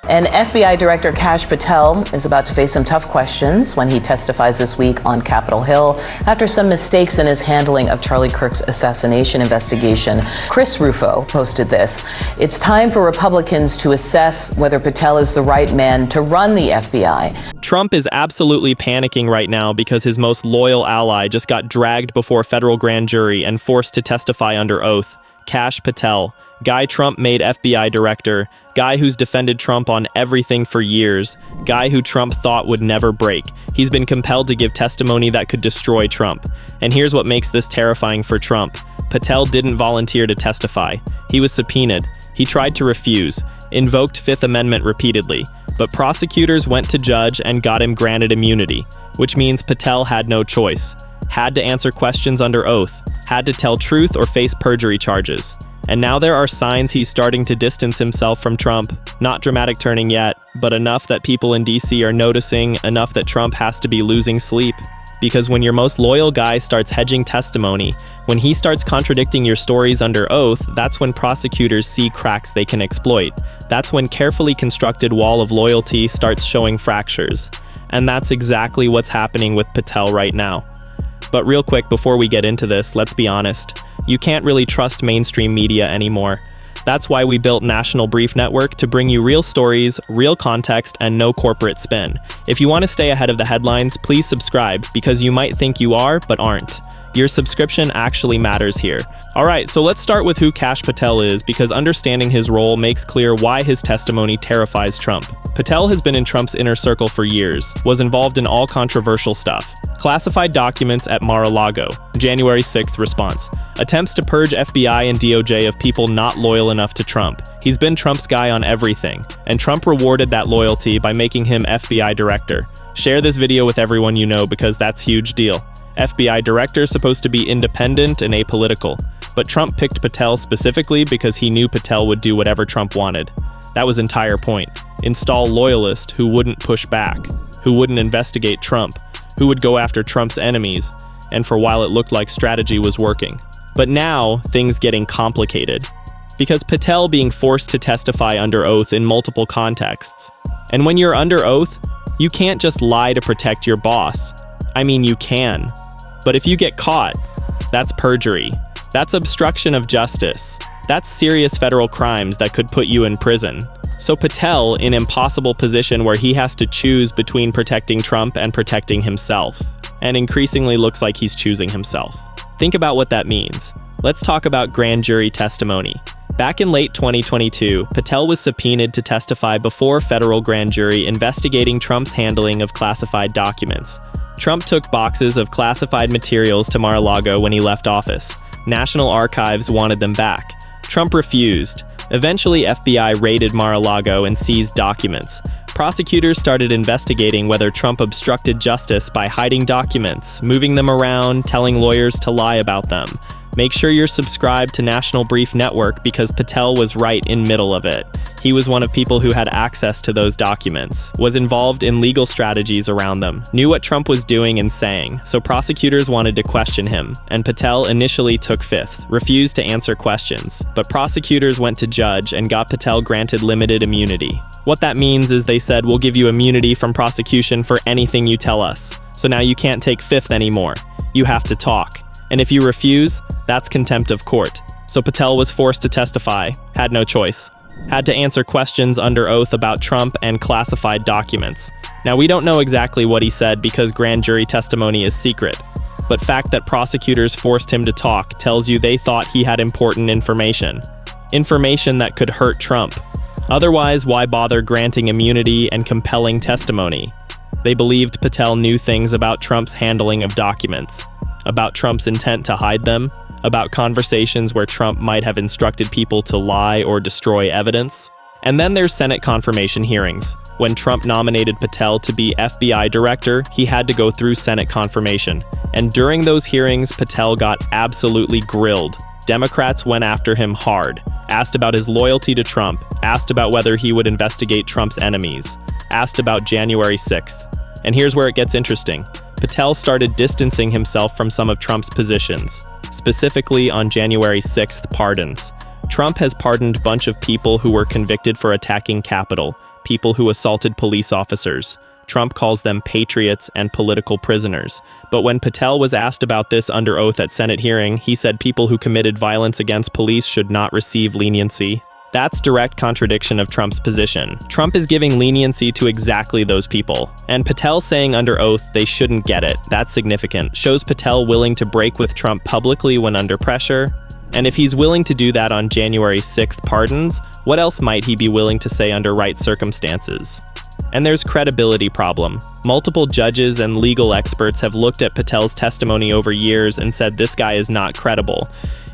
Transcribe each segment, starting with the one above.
And FBI Director Kash Patel is about to face some tough questions when he testifies this week on Capitol Hill after some mistakes in his handling of Charlie Kirk's assassination investigation. Chris Rufo posted this. It's time for Republicans to assess whether Patel is the right man to run the FBI. Trump is absolutely panicking right now because his most loyal ally just got dragged before a federal grand jury and forced to testify under oath. Kash Patel, guy Trump made FBI director, guy who's defended Trump on everything for years, guy who Trump thought would never break. He's been compelled to give testimony that could destroy Trump. And here's what makes this terrifying for Trump. Patel didn't volunteer to testify. He was subpoenaed. He tried to refuse, invoked Fifth Amendment repeatedly, but prosecutors went to judge and got him granted immunity, which means Patel had no choice. Had to answer questions under oath, had to tell truth or face perjury charges. And now there are signs he's starting to distance himself from Trump. Not dramatic turning yet, but enough that people in DC are noticing, enough that Trump has to be losing sleep. Because when your most loyal guy starts hedging testimony, when he starts contradicting your stories under oath, that's when prosecutors see cracks they can exploit. That's when carefully constructed wall of loyalty starts showing fractures. And that's exactly what's happening with Patel right now. But real quick, before we get into this, let's be honest. You can't really trust mainstream media anymore. That's why we built National Brief Network to bring you real stories, real context, and no corporate spin. If you want to stay ahead of the headlines, please subscribe, because you might think you are, but aren't. Your subscription actually matters here. Alright, so let's start with who Kash Patel is, because understanding his role makes clear why his testimony terrifies Trump. Patel has been in Trump's inner circle for years, was involved in all controversial stuff. Classified documents at Mar-a-Lago, January 6th response. Attempts to purge FBI and DOJ of people not loyal enough to Trump. He's been Trump's guy on everything, and Trump rewarded that loyalty by making him FBI director. Share this video with everyone you know, because that's a huge deal. FBI director is supposed to be independent and apolitical, but Trump picked Patel specifically because he knew Patel would do whatever Trump wanted. That was entire point. Install loyalist who wouldn't push back, who wouldn't investigate Trump, who would go after Trump's enemies, and for a while it looked like strategy was working. But now, things getting complicated. Because Patel being forced to testify under oath in multiple contexts. And when you're under oath, you can't just lie to protect your boss. I mean, you can. But if you get caught, that's perjury. That's obstruction of justice. That's serious federal crimes that could put you in prison. So Patel in an impossible position where he has to choose between protecting Trump and protecting himself. And increasingly looks like he's choosing himself. Think about what that means. Let's talk about grand jury testimony. Back in late 2022, Patel was subpoenaed to testify before a federal grand jury investigating Trump's handling of classified documents. Trump took boxes of classified materials to Mar-a-Lago when he left office. National Archives wanted them back. Trump refused. Eventually, FBI raided Mar-a-Lago and seized documents. Prosecutors started investigating whether Trump obstructed justice by hiding documents, moving them around, telling lawyers to lie about them. Make sure you're subscribed to National Brief Network, because Patel was right in middle of it. He was one of people who had access to those documents, was involved in legal strategies around them, knew what Trump was doing and saying, so prosecutors wanted to question him, and Patel initially took fifth, refused to answer questions, but prosecutors went to judge and got Patel granted limited immunity. What that means is they said, we'll give you immunity from prosecution for anything you tell us. So now you can't take fifth anymore. You have to talk. And if you refuse, that's contempt of court. So Patel was forced to testify, had no choice. Had to answer questions under oath about Trump and classified documents. Now, we don't know exactly what he said because grand jury testimony is secret. But fact that prosecutors forced him to talk tells you they thought he had important information. Information that could hurt Trump. Otherwise, why bother granting immunity and compelling testimony? They believed Patel knew things about Trump's handling of documents. About Trump's intent to hide them, about conversations where Trump might have instructed people to lie or destroy evidence. And then there's Senate confirmation hearings. When Trump nominated Patel to be FBI director, he had to go through Senate confirmation. And during those hearings, Patel got absolutely grilled. Democrats went after him hard, asked about his loyalty to Trump, asked about whether he would investigate Trump's enemies, asked about January 6th. And here's where it gets interesting. Patel started distancing himself from some of Trump's positions, specifically on January 6th pardons. Trump has pardoned a bunch of people who were convicted for attacking Capitol, people who assaulted police officers. Trump calls them patriots and political prisoners. But when Patel was asked about this under oath at Senate hearing, he said people who committed violence against police should not receive leniency. That's direct contradiction of Trump's position. Trump is giving leniency to exactly those people. And Patel saying under oath they shouldn't get it, that's significant. Shows Patel willing to break with Trump publicly when under pressure. And if he's willing to do that on January 6th pardons, what else might he be willing to say under right circumstances? And there's credibility problem. Multiple judges and legal experts have looked at Patel's testimony over years and said this guy is not credible.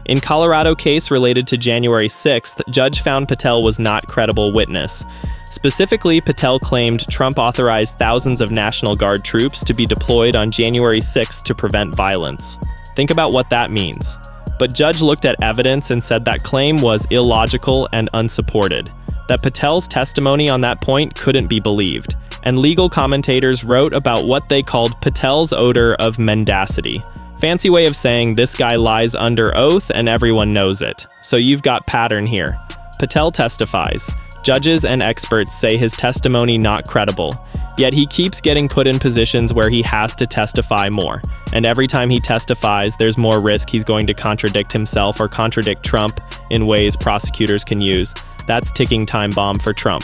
In Colorado case related to January 6th, judge found Patel was not credible witness. Specifically, Patel claimed Trump authorized thousands of National Guard troops to be deployed on January 6th to prevent violence. Think about what that means. But judge looked at evidence and said that claim was illogical and unsupported. That Patel's testimony on that point couldn't be believed. And legal commentators wrote about what they called Patel's odor of mendacity. Fancy way of saying this guy lies under oath and everyone knows it. So you've got pattern here. Patel testifies. Judges and experts say his testimony not credible. Yet he keeps getting put in positions where he has to testify more. And every time he testifies, there's more risk he's going to contradict himself or contradict Trump in ways prosecutors can use. That's ticking time bomb for Trump.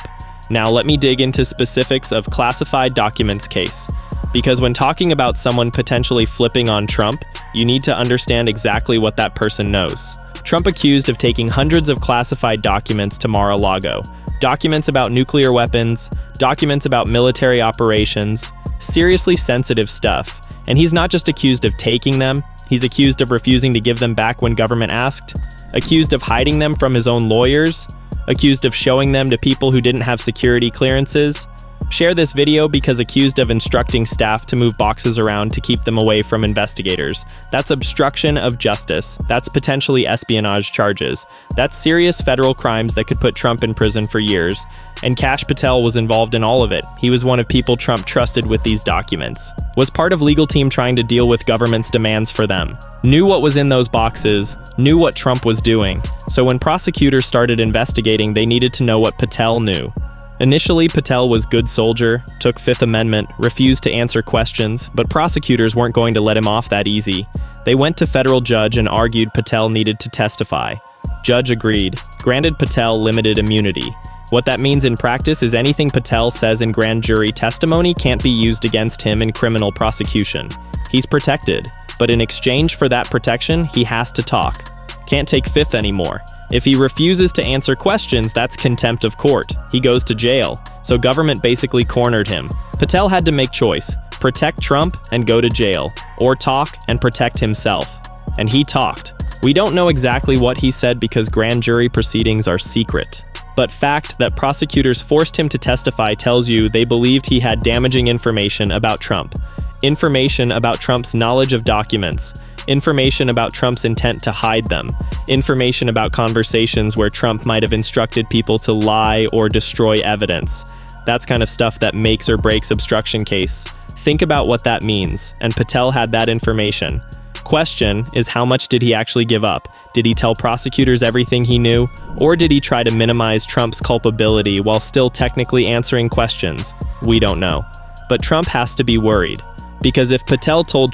Now let me dig into specifics of classified documents case. Because when talking about someone potentially flipping on Trump, you need to understand exactly what that person knows. Trump accused of taking hundreds of classified documents to Mar-a-Lago. Documents about nuclear weapons, documents about military operations, seriously sensitive stuff. And he's not just accused of taking them, he's accused of refusing to give them back when government asked, accused of hiding them from his own lawyers, accused of showing them to people who didn't have security clearances. Share this video because accused of instructing staff to move boxes around to keep them away from investigators. That's obstruction of justice. That's potentially espionage charges. That's serious federal crimes that could put Trump in prison for years. And Kash Patel was involved in all of it. He was one of people Trump trusted with these documents. Was part of legal team trying to deal with government's demands for them. Knew what was in those boxes. Knew what Trump was doing. So when prosecutors started investigating, they needed to know what Patel knew. Initially, Patel was good soldier, took Fifth Amendment, refused to answer questions, but prosecutors weren't going to let him off that easy. They went to federal judge and argued Patel needed to testify. Judge agreed, granted Patel limited immunity. What that means in practice is anything Patel says in grand jury testimony can't be used against him in criminal prosecution. He's protected, but in exchange for that protection, he has to talk. Can't take fifth anymore. If he refuses to answer questions, that's contempt of court. He goes to jail. So government basically cornered him. Patel had to make choice. Protect Trump and go to jail. Or talk and protect himself. And he talked. We don't know exactly what he said because grand jury proceedings are secret. But fact that prosecutors forced him to testify tells you they believed he had damaging information about Trump. Information about Trump's knowledge of documents. Information about Trump's intent to hide them, information about conversations where Trump might have instructed people to lie or destroy evidence. That's kind of stuff that makes or breaks obstruction case. Think about what that means, and Patel had that information. Question is, how much did he actually give up? Did he tell prosecutors everything he knew? Or did he try to minimize Trump's culpability while still technically answering questions? We don't know. But Trump has to be worried. Because if Patel told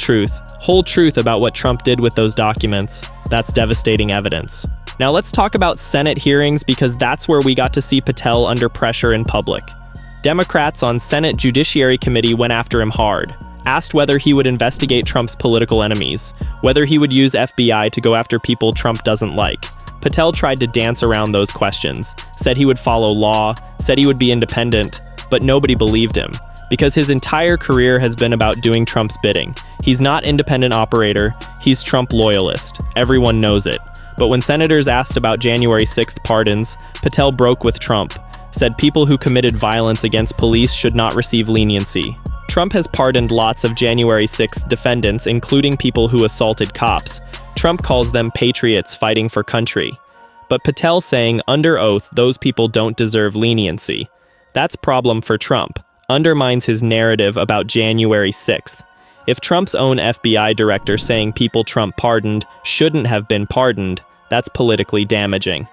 whole truth about what Trump did with those documents, that's devastating evidence. Now let's talk about Senate hearings because that's where we got to see Patel under pressure in public. Democrats on Senate Judiciary Committee went after him hard, asked whether he would investigate Trump's political enemies, whether he would use FBI to go after people Trump doesn't like. Patel tried to dance around those questions, said he would follow law, said he would be independent, but nobody believed him. Because his entire career has been about doing Trump's bidding. He's not independent operator, he's Trump loyalist. Everyone knows it. But when senators asked about January 6th pardons, Patel broke with Trump, said people who committed violence against police should not receive leniency. Trump has pardoned lots of January 6th defendants, including people who assaulted cops. Trump calls them patriots fighting for country. But Patel saying under oath those people don't deserve leniency. That's problem for Trump. Undermines his narrative about January 6th. If Trump's own FBI director saying people Trump pardoned shouldn't have been pardoned, that's politically damaging.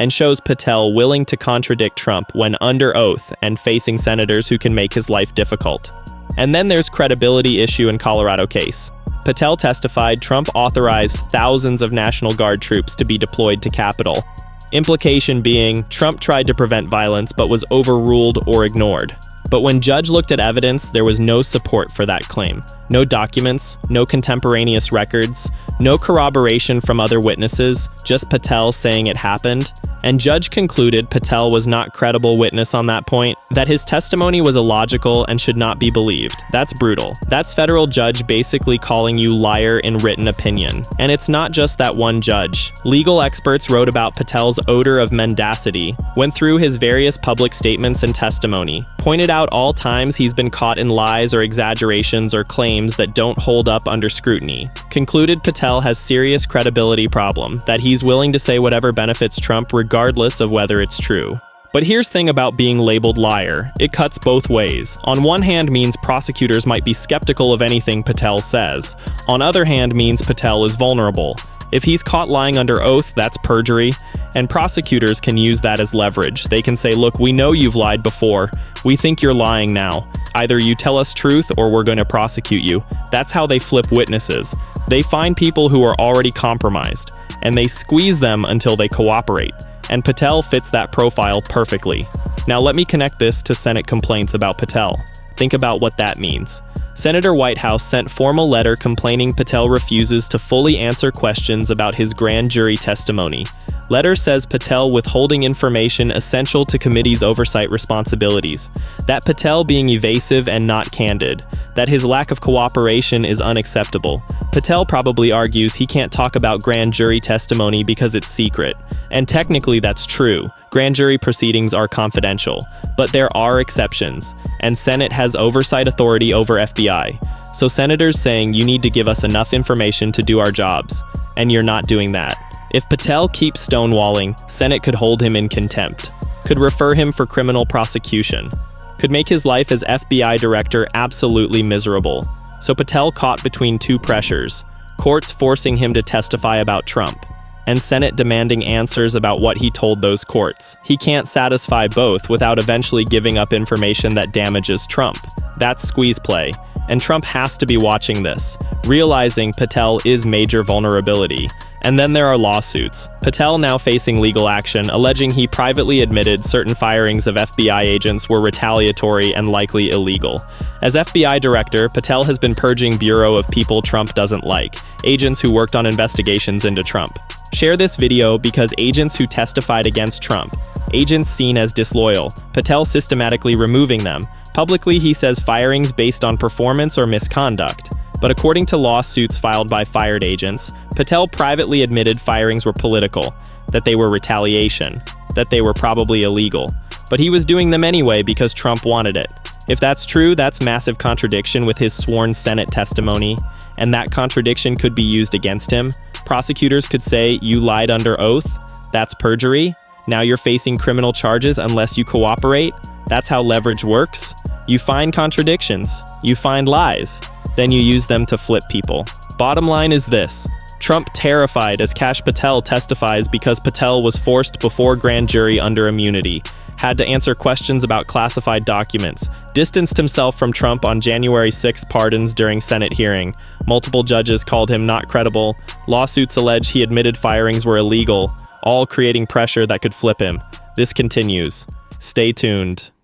and shows Patel willing to contradict Trump when under oath and facing senators who can make his life difficult. And then there's credibility issue in Colorado case. Patel testified Trump authorized thousands of National Guard troops to be deployed to Capitol. Implication being, Trump tried to prevent violence but was overruled or ignored. But when judge looked at evidence, there was no support for that claim. No documents, no contemporaneous records, no corroboration from other witnesses, just Patel saying it happened. And judge concluded Patel was not credible witness on that point, that his testimony was illogical and should not be believed. That's brutal. That's federal judge basically calling you liar in written opinion. And it's not just that one judge. Legal experts wrote about Patel's odor of mendacity, went through his various public statements and testimony, pointed out all times he's been caught in lies or exaggerations or claims that don't hold up under scrutiny. Concluded Patel has serious credibility problem, that he's willing to say whatever benefits Trump regardless of whether it's true. But here's the thing about being labeled liar. It cuts both ways. On one hand means prosecutors might be skeptical of anything Patel says. On other hand means Patel is vulnerable. If he's caught lying under oath, that's perjury, and prosecutors can use that as leverage. They can say, look, we know you've lied before. We think you're lying now. Either you tell us truth or we're going to prosecute you. That's how they flip witnesses. They find people who are already compromised, and they squeeze them until they cooperate. And Patel fits that profile perfectly. Now let me connect this to Senate complaints about Patel. Think about what that means. Senator Whitehouse sent formal letter complaining Patel refuses to fully answer questions about his grand jury testimony. Letter says Patel withholding information essential to committee's oversight responsibilities, that Patel being evasive and not candid, that his lack of cooperation is unacceptable. Patel probably argues he can't talk about grand jury testimony because it's secret. And technically that's true. Grand jury proceedings are confidential. But there are exceptions, and Senate has oversight authority over FBI. So senators saying you need to give us enough information to do our jobs, and you're not doing that. If Patel keeps stonewalling, Senate could hold him in contempt, could refer him for criminal prosecution, could make his life as FBI director absolutely miserable. So Patel caught between two pressures, courts forcing him to testify about Trump, and Senate demanding answers about what he told those courts. He can't satisfy both without eventually giving up information that damages Trump. That's squeeze play, and Trump has to be watching this, realizing Patel is major vulnerability. And then there are lawsuits. Patel now facing legal action, alleging he privately admitted certain firings of FBI agents were retaliatory and likely illegal. As FBI director, Patel has been purging Bureau of people Trump doesn't like, agents who worked on investigations into Trump. Share this video because agents who testified against Trump, agents seen as disloyal, Patel systematically removing them. Publicly, he says firings based on performance or misconduct. But according to lawsuits filed by fired agents, Patel privately admitted firings were political, that they were retaliation, that they were probably illegal. But he was doing them anyway because Trump wanted it. If that's true, that's massive contradiction with his sworn Senate testimony, and that contradiction could be used against him. Prosecutors could say, you lied under oath, that's perjury, now you're facing criminal charges unless you cooperate. That's how leverage works. You find contradictions, you find lies, then you use them to flip people. Bottom line is this. Trump terrified as Kash Patel testifies because Patel was forced before grand jury under immunity, had to answer questions about classified documents, distanced himself from Trump on January 6th pardons during Senate hearing. Multiple judges called him not credible. Lawsuits allege he admitted firings were illegal, all creating pressure that could flip him. This continues. Stay tuned.